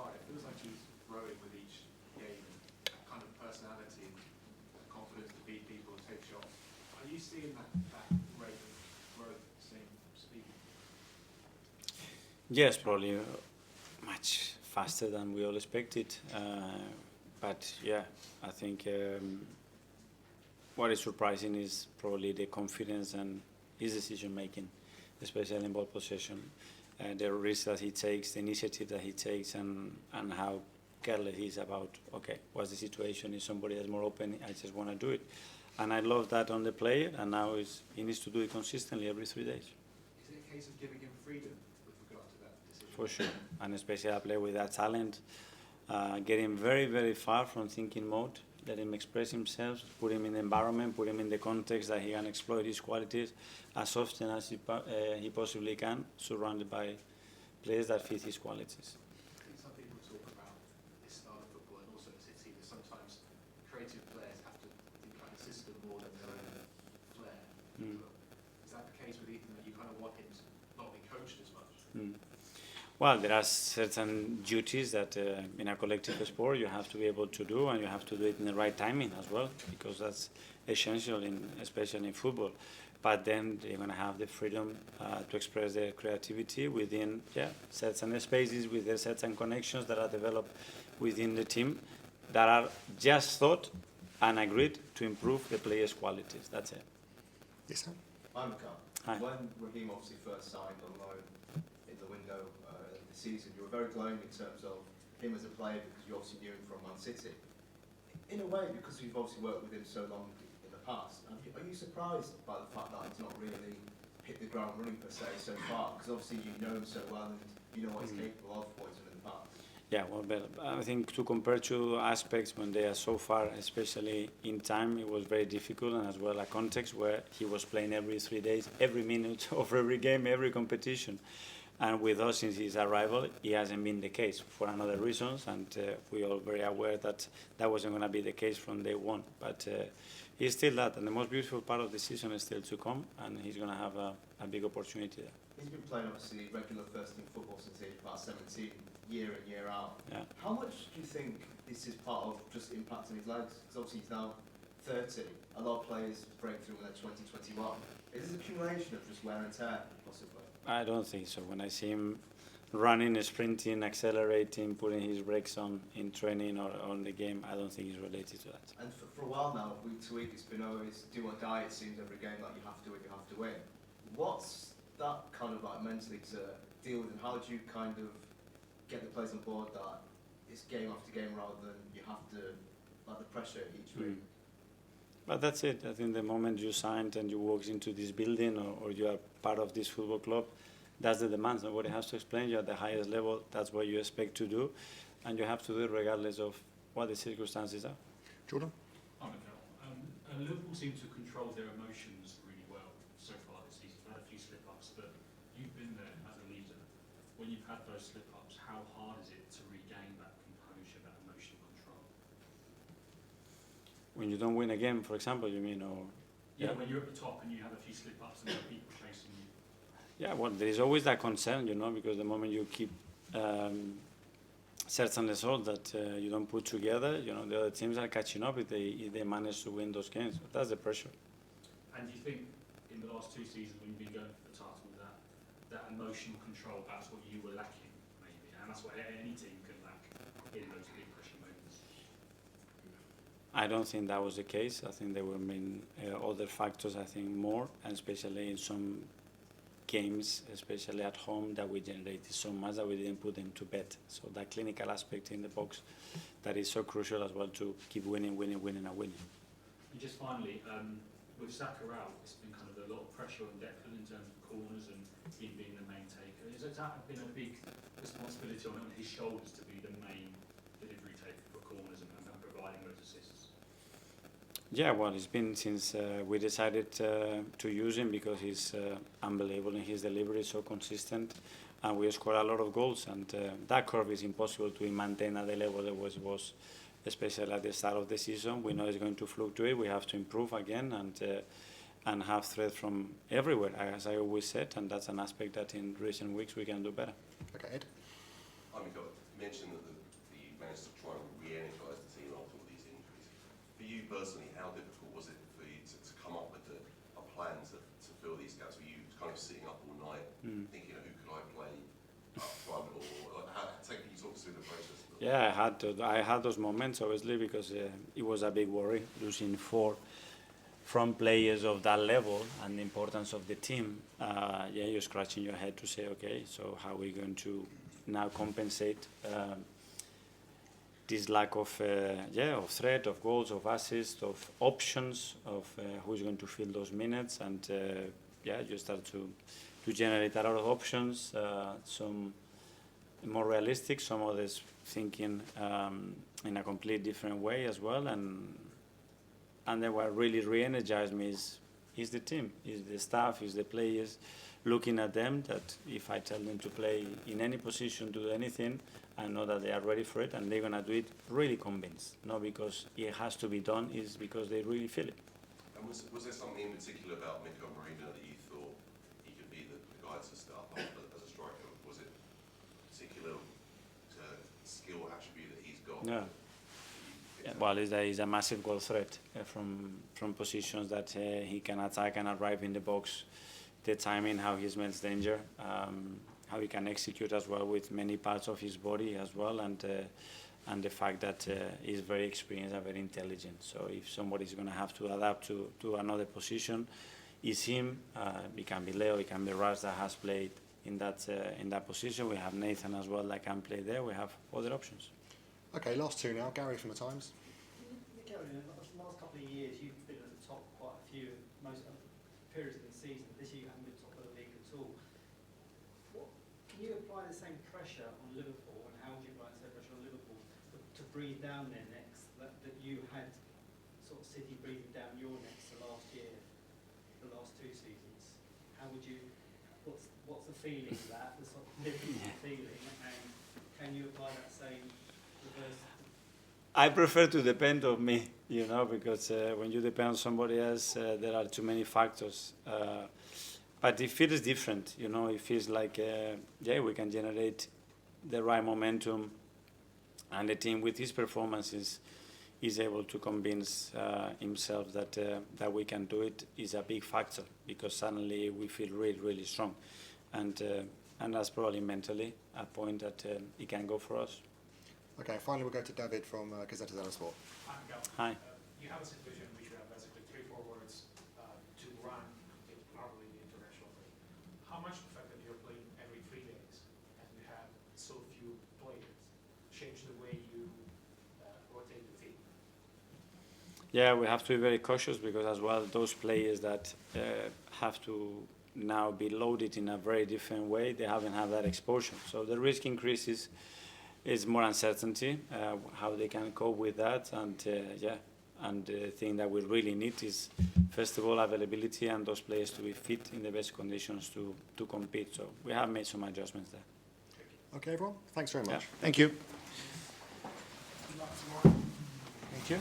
far, it feels like he's growing with each game, that kind of personality and confidence to beat people and take shots. Are you seeing that rate of growth, same speed? Yes, probably much faster than we all expected. But yeah, I think what is surprising is probably the confidence and his decision making, especially in ball possession. The risk that he takes, the initiative that he takes, and how careless he is about, okay, what's the situation? Is somebody that's more open? I just want to do it. And I love that on the player, and now he needs to do it consistently every 3 days. Is it a case of giving him freedom with regard to that decision? For sure, and especially a player with that talent, getting very, very far from thinking mode, let him express himself, put him in the environment, put him in the context that he can exploit his qualities as often as he possibly can, surrounded by players that fit his qualities. I think some people talk about this style of football and also City, that sometimes creative players have to think about the system more than their own flair. Is that the case with Ethan, that you kind of want him to not be coached as much? Well, there are certain duties that in a collective sport you have to be able to do, and you have to do it in the right timing as well, because that's essential, especially in football. But then they're going to have the freedom to express their creativity within certain spaces, with their certain connections that are developed within the team that are just thought and agreed to improve the players' qualities. That's it. Yes, sir. Hi, Mikel. Hi. When Raheem obviously first signed on loan in the window this season, you were very glowing in terms of him as a player, because you obviously knew him from Man City. In a way, because you've obviously worked with him so long in the past, are you surprised by the fact that he's not really hit the ground running per se so far? Because obviously you know him so well and you know what he's capable of pointing in the past. Yeah, well, I think to compare two aspects when they are so far, especially in time, it was very difficult, and as well a context where he was playing every 3 days, every minute of every game, every competition. And with us, since his arrival, it hasn't been the case for another reasons, and we are very aware that that wasn't going to be the case from day one. But he's still that, and the most beautiful part of the season is still to come, and he's going to have a big opportunity there. He's been playing obviously regular first team football since he was about 17, year in, year out. Yeah. How much do you think this is part of just impacting his legs? Because obviously he's now 30. A lot of players break through when they're 20, 21. Is this accumulation of just wear and tear, possibly? I don't think so. When I see him running, sprinting, accelerating, putting his brakes on in training or on the game, I don't think it's related to that. And for a while now, week to week, it's been always do or die. It seems every game like you have to win, you have to win. What's that kind of like mentally to deal with, and how do you kind of get the players on board that it's game after game rather than you have to, like the pressure each week? But that's it. I think the moment you signed and you walk into this building, or you are part of this football club, that's the demands. Nobody has to explain. You're at the highest level. That's what you expect to do, and you have to do it regardless of what the circumstances are. Jordan? Hi, Mikel. Liverpool seem to control their emotions really well so far this season. They've had a few slip-ups, but you've been there as a leader. When you've had those slip-ups, how hard is it to regain that composure, that emotional control? When you don't win a game, for example, you mean, or yeah, when you're at the top and you have a few slip-ups and there are people chasing you. yeah, well, there is always that concern, because the moment you keep certain results that you don't put together, the other teams are catching up if they manage to win those games. That's the pressure. And do you think in the last 2 seasons when you've been going for the title, that emotional control, that's what you were lacking, maybe? And that's what any team can lack in those big pressure moments? I don't think that was the case. I think there were other factors, I think, more, and especially in some games, especially at home, that we generated so much that we didn't put them to bed. So that clinical aspect in the box, that is so crucial as well, to keep winning. And just finally, with Saka out, it's been kind of a lot of pressure on Declan in terms of corners and him being the main taker. Has that been a big responsibility on his shoulders to be the main delivery taker for corners and providing those assists? Yeah, well, it's been since we decided to use him, because he's unbelievable in his delivery, so consistent, and we score a lot of goals, and that curve is impossible to maintain at the level it was, especially at the start of the season. We know it's going to fluctuate. We have to improve again and have threat from everywhere, as I always said, and that's an aspect that in recent weeks we can do better. Okay, Ed? I mean, you mentioned that you managed to try and re-energise the team after all these injuries. For you personally, how difficult was it for you to come up with a plan to fill these gaps? Were you kind of sitting up all night thinking, who could I play up front, or can you talk us through the process? Yeah, I had those moments, obviously, because it was a big worry, losing 4 from players of that level and the importance of the team. Yeah, you're scratching your head to say, okay, so how are we going to now compensate this lack of of threat, of goals, of assists, of options, of who's going to fill those minutes, and you start to generate a lot of options, some more realistic, some others thinking in a completely different way as well, and then what really re-energized me is the team, is the staff, is the players, looking at them, that if I tell them to play in any position, do anything, I know that they are ready for it, and they're going to do it really convinced, not because it has to be done, it's because they really feel it. And was there something in particular about Mikel Merino that you thought he could be the guy to step up as a striker? Was it a particular skill attribute that he's got? Yeah. Yeah, well, he's a massive goal threat from positions that he can attack and arrive in the box. The timing, how he smells danger, how he can execute as well with many parts of his body as well, and the fact that he's very experienced and very intelligent. So if somebody's going to have to adapt to another position, it's him. It can be Leo, it can be Ras that has played in that position. We have Nathan as well that can play there. We have other options. Okay, last 2 now. Gary from the Times. Mikel, in the last couple of years, you've been at the top quite a few, most periods of the season. This year you haven't been top of the league at all. Can you apply the same pressure on Liverpool, and how would you apply the same pressure on Liverpool to breathe down their necks that you had sort of City breathing down your necks the last year, the last 2 seasons? How would you, what's the feeling of that, the sort of Liverpool feeling, and can you apply that same reverse? I prefer to depend on me, because when you depend on somebody else, there are too many factors. But it feels different, it feels like, we can generate the right momentum, and the team with his performances is able to convince himself that we can do it is a big factor, because suddenly we feel really, really strong. And that's probably mentally a point that it can go for us. Okay, finally we'll go to David from Gazzetta dello Sport. Hi, Miguel. Hi. You have a situation in which you have basically 3 forwards to run probably the international league. How much the fact that you're playing every 3 days and you have so few players change the way you rotate the team? Yeah, we have to be very cautious, because as well those players that have to now be loaded in a very different way, they haven't had that exposure. So the risk increases. Is more uncertainty, how they can cope with that, and the thing that we really need is, first of all, availability and those players to be fit in the best conditions to compete. So we have made some adjustments there. Okay, everyone, thanks very much. Yeah. Thank you. Thank you.